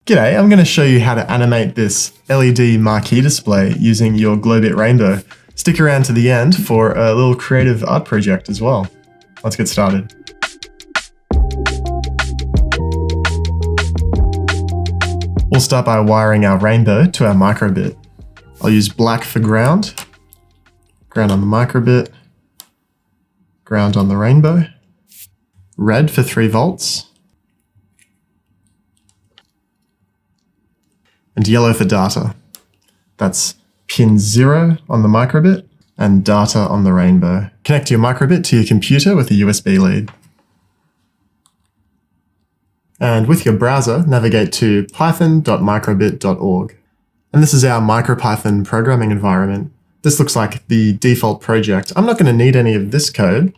G'day, I'm going to show you how to animate this LED marquee display using your GlowBit Rainbow. Stick around to the end for a little creative art project as well. Let's get started. We'll start by wiring our rainbow to our microbit. I'll use black for ground, ground on the microbit, ground on the rainbow, red for 3 volts, and yellow for data. That's pin 0 on the microbit and data on the rainbow. Connect your microbit to your computer with a USB lead. And with your browser, navigate to python.microbit.org. And this is our MicroPython programming environment. This looks like the default project. I'm not going to need any of this code.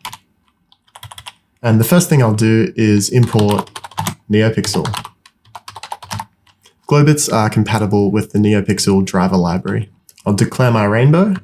And the first thing I'll do is import NeoPixel. GlowBits are compatible with the NeoPixel driver library. I'll declare my rainbow.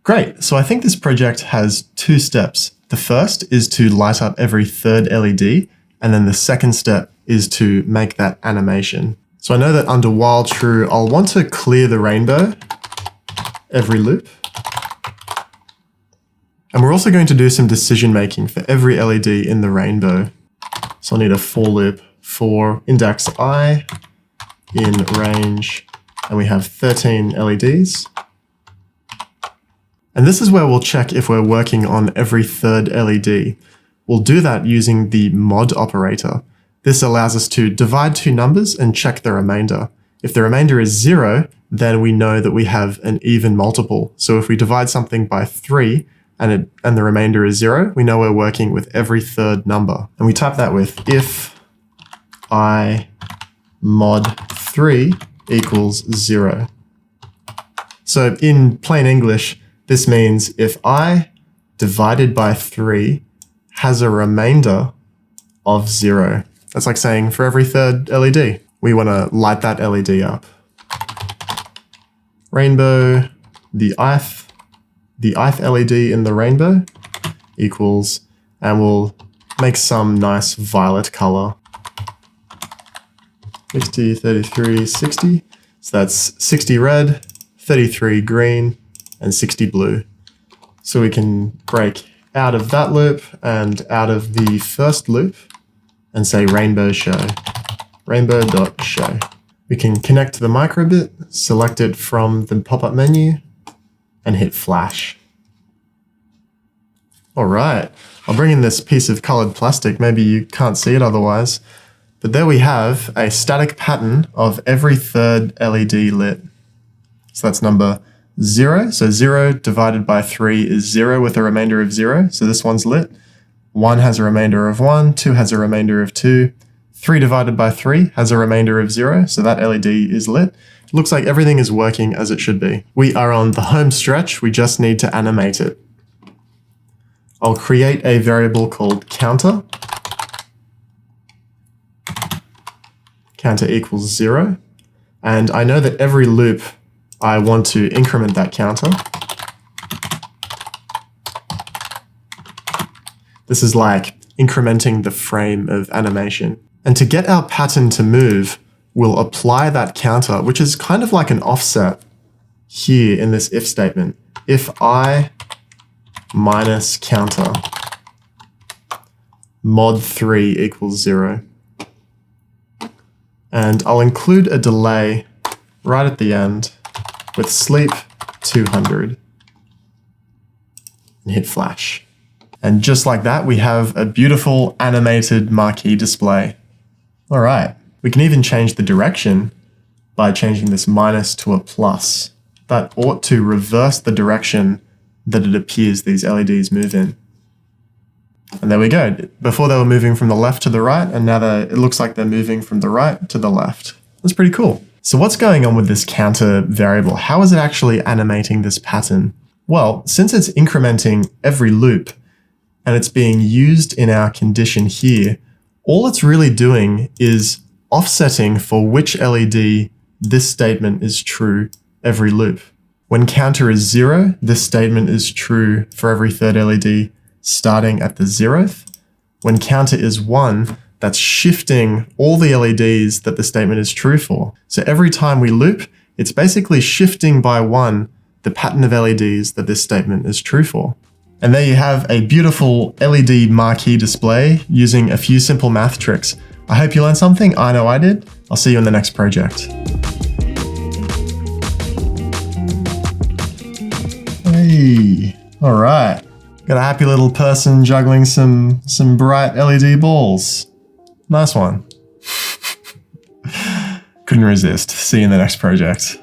Great, so I think this project has 2 steps. The first is to light up every 3rd LED, and then the second step is to make that animation. So I know that under while true, I'll want to clear the rainbow every loop. And we're also going to do some decision making for every LED in the rainbow. So I'll need a for loop for index I in range, and we have 13 LEDs. And this is where we'll check if we're working on every 3rd LED. We'll do that using the mod operator. This allows us to divide 2 numbers and check the remainder. If the remainder is 0, then we know that we have an even multiple. So if we divide something by 3 and the remainder is 0, we know we're working with every 3rd number. And we type that with if I mod 3 equals 0. So in plain English, this means if I divided by 3 has a remainder of 0. That's like saying for every 3rd LED, we want to light that LED up. Rainbow, the ith LED in the rainbow equals, and we'll make some nice violet color. 60, 33, 60. So that's 60 red, 33 green, and 60 blue. So we can break out of that loop and out of the first loop and say rainbow show, rainbow.show. We can connect to the microbit, select it from the pop-up menu, and hit flash. All right, I'll bring in this piece of colored plastic. Maybe you can't see it otherwise, but there we have a static pattern of every 3rd LED lit. So that's number 0. So 0 divided by 3 is 0 with a remainder of 0. So this one's lit. 1 has a remainder of 1. 2 has a remainder of 2. 3 divided by 3 has a remainder of 0. So that LED is lit. It looks like everything is working as it should be. We are on the home stretch. We just need to animate it. I'll create a variable called counter. Counter equals 0. And I know that every loop I want to increment that counter. This is like incrementing the frame of animation. And to get our pattern to move, we'll apply that counter, which is kind of like an offset here in this if statement. If I minus counter mod 3 equals 0. And I'll include a delay right at the end with sleep 200 and hit flash. And just like that, we have a beautiful animated marquee display. All right, we can even change the direction by changing this minus to a plus. That ought to reverse the direction that it appears these LEDs move in. And there we go. Before they were moving from the left to the right, and now it looks like they're moving from the right to the left. That's pretty cool. So what's going on with this counter variable? How is it actually animating this pattern? Well, since it's incrementing every loop and it's being used in our condition here, all it's really doing is offsetting for which LED this statement is true every loop. When counter is 0, this statement is true for every third LED starting at the 0th. When counter is 1, that's shifting all the LEDs that the statement is true for. So every time we loop, it's basically shifting by 1 the pattern of LEDs that this statement is true for. And there you have a beautiful LED marquee display using a few simple math tricks. I hope you learned something. I know I did. I'll see you in the next project. Hey, all right. Got a happy little person juggling some bright LED balls. Nice one. Couldn't resist. See you in the next project.